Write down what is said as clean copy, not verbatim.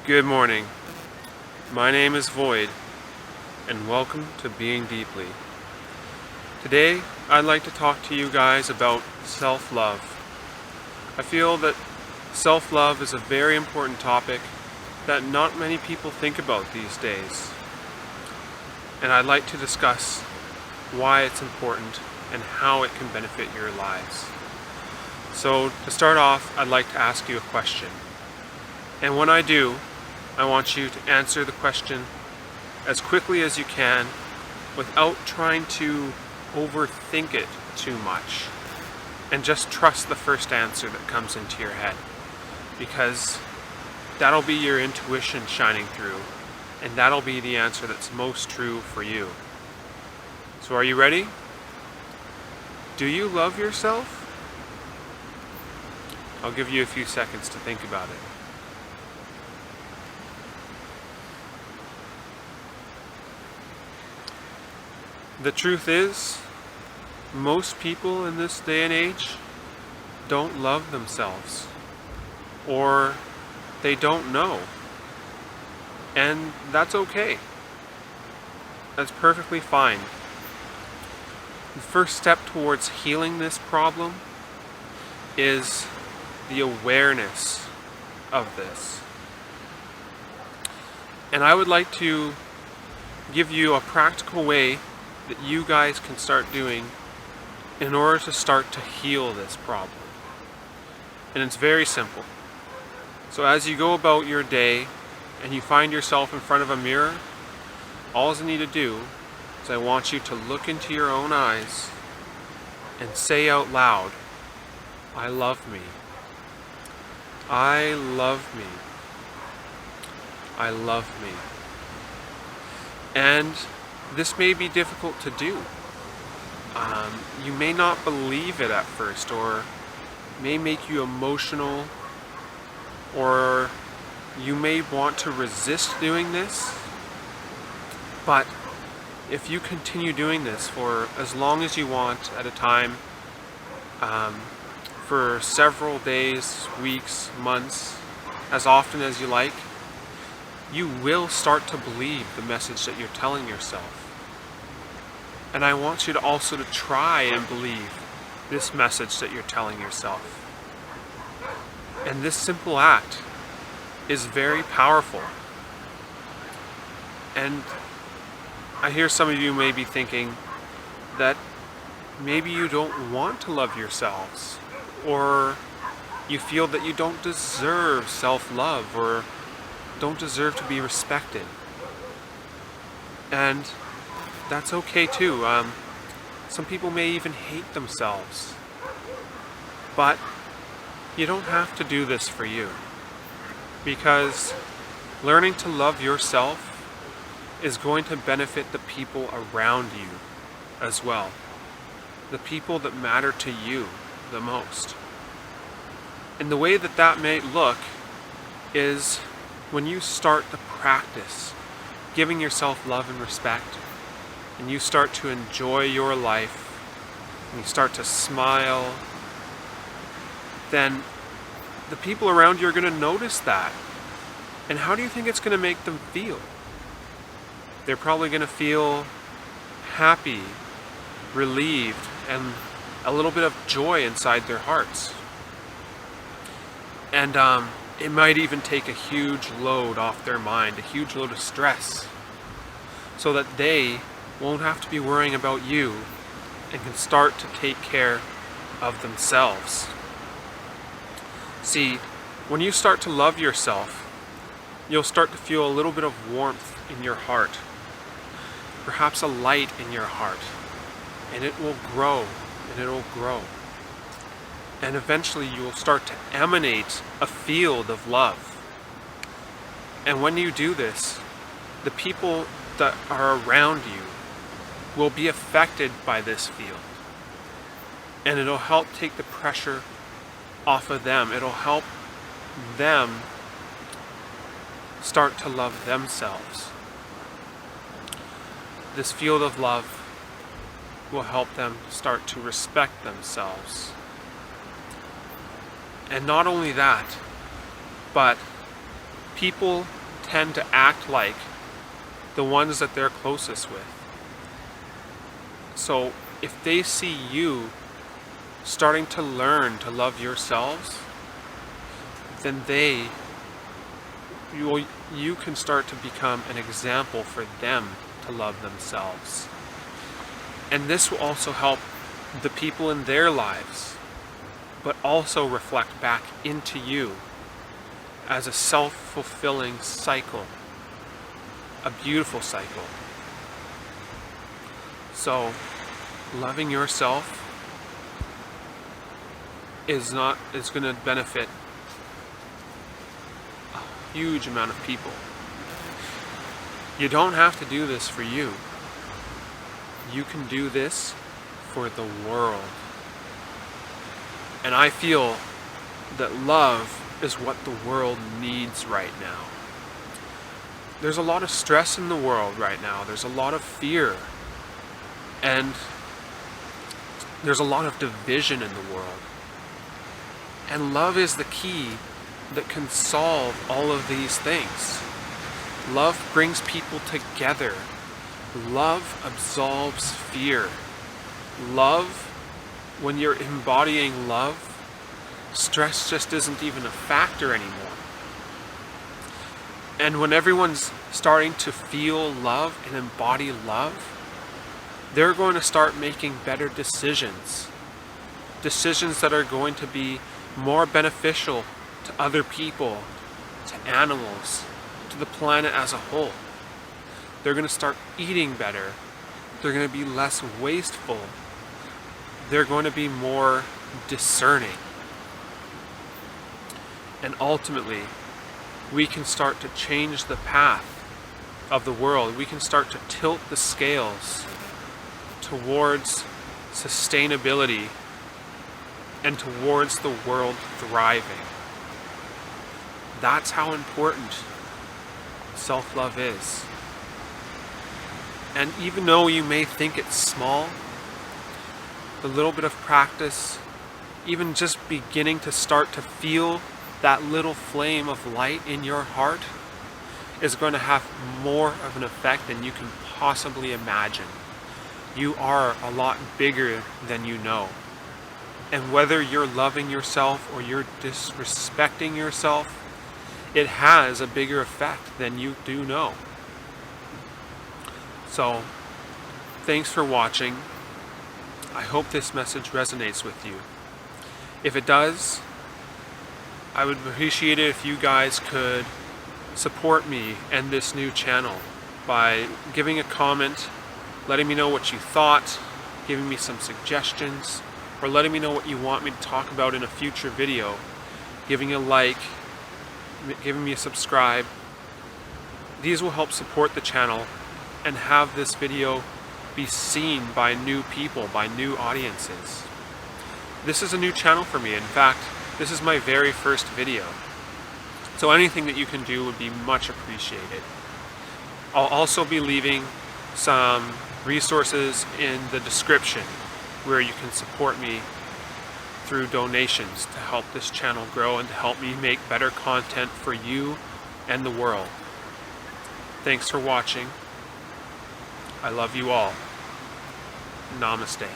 Good morning. My name is Void, and welcome to Being Deeply. Today, I'd like to talk to you guys about self-love. I feel that self-love is a very important topic that not many people think about these days. And I'd like to discuss why it's important and how it can benefit your lives. So, to start off, I'd like to ask you a question. And when I do, I want you to answer the question as quickly as you can without trying to overthink it too much, and just trust the first answer that comes into your head, because that'll be your intuition shining through, and that'll be the answer that's most true for you. So are you ready? Do you love yourself? I'll give you a few seconds to think about it. The truth is, most people in this day and age don't love themselves, or they don't know. And that's okay. That's perfectly fine. The first step towards healing this problem is the awareness of this. And I would like to give you a practical way that you guys can start doing in order to start to heal this problem. And it's very simple. So as you go about your day and you find yourself in front of a mirror, all you need to do is I want you to look into your own eyes and say out loud, "I love me. I love me. I love me." And this may be difficult to do. You may not believe it at first, or may make you emotional, or you may want to resist doing this. But if you continue doing this for as long as you want at a time, for several days, weeks, months, as often as you like, you will start to believe the message that you're telling yourself. And I want you to also to try and believe this message that you're telling yourself. And this simple act is very powerful. And I hear some of you may be thinking that maybe you don't want to love yourselves, or you feel that you don't deserve self-love, or don't deserve to be respected. And that's okay too. Some people may even hate themselves. But you don't have to do this for you, because learning to love yourself is going to benefit the people around you as well. The people that matter to you the most. And the way that that may look is when you start to practice giving yourself love and respect, and you start to enjoy your life, and you start to smile, then the people around you are going to notice that. And how do you think it's going to make them feel? They're probably going to feel happy, relieved, and a little bit of joy inside their hearts. And it might even take a huge load off their mind, a huge load of stress, so that they won't have to be worrying about you and can start to take care of themselves. See, when you start to love yourself, you'll start to feel a little bit of warmth in your heart, perhaps a light in your heart, and it will grow, and it will grow. And eventually you will start to emanate a field of love. And when you do this, the people that are around you will be affected by this field. And it'll help take the pressure off of them. It'll help them start to love themselves. This field of love will help them start to respect themselves. And not only that, but people tend to act like the ones that they're closest with. So if they see you starting to learn to love yourselves, then you can start to become an example for them to love themselves. And this will also help the people in their lives, but also reflect back into you as a self-fulfilling cycle, a beautiful cycle. So, loving yourself is going to benefit a huge amount of people. You don't have to do this for you. You can do this for the world. And I feel that love is what the world needs right now. There's a lot of stress in the world right now. There's a lot of fear. And there's a lot of division in the world. And love is the key that can solve all of these things. Love brings people together. Love absolves fear. Love, when you're embodying love, stress just isn't even a factor anymore. And when everyone's starting to feel love and embody love, they're going to start making better decisions. Decisions that are going to be more beneficial to other people, to animals, to the planet as a whole. They're going to start eating better. They're going to be less wasteful. They're going to be more discerning. And ultimately, we can start to change the path of the world. We can start to tilt the scales towards sustainability and towards the world thriving. That's how important self-love is. And even though you may think it's small, the little bit of practice, even just beginning to start to feel that little flame of light in your heart, is going to have more of an effect than you can possibly imagine. You are a lot bigger than you know. And whether you're loving yourself or you're disrespecting yourself, it has a bigger effect than you do know. So, thanks for watching. I hope this message resonates with you. If it does, I would appreciate it if you guys could support me and this new channel by giving a comment, letting me know what you thought, giving me some suggestions, or letting me know what you want me to talk about in a future video, giving a like, giving me a subscribe. These will help support the channel and have this video be seen by new people, by new audiences. This is a new channel for me. In fact, this is my very first video. So anything that you can do would be much appreciated. I'll also be leaving some resources in the description where you can support me through donations to help this channel grow and to help me make better content for you and the world. Thanks for watching. I love you all. Namaste.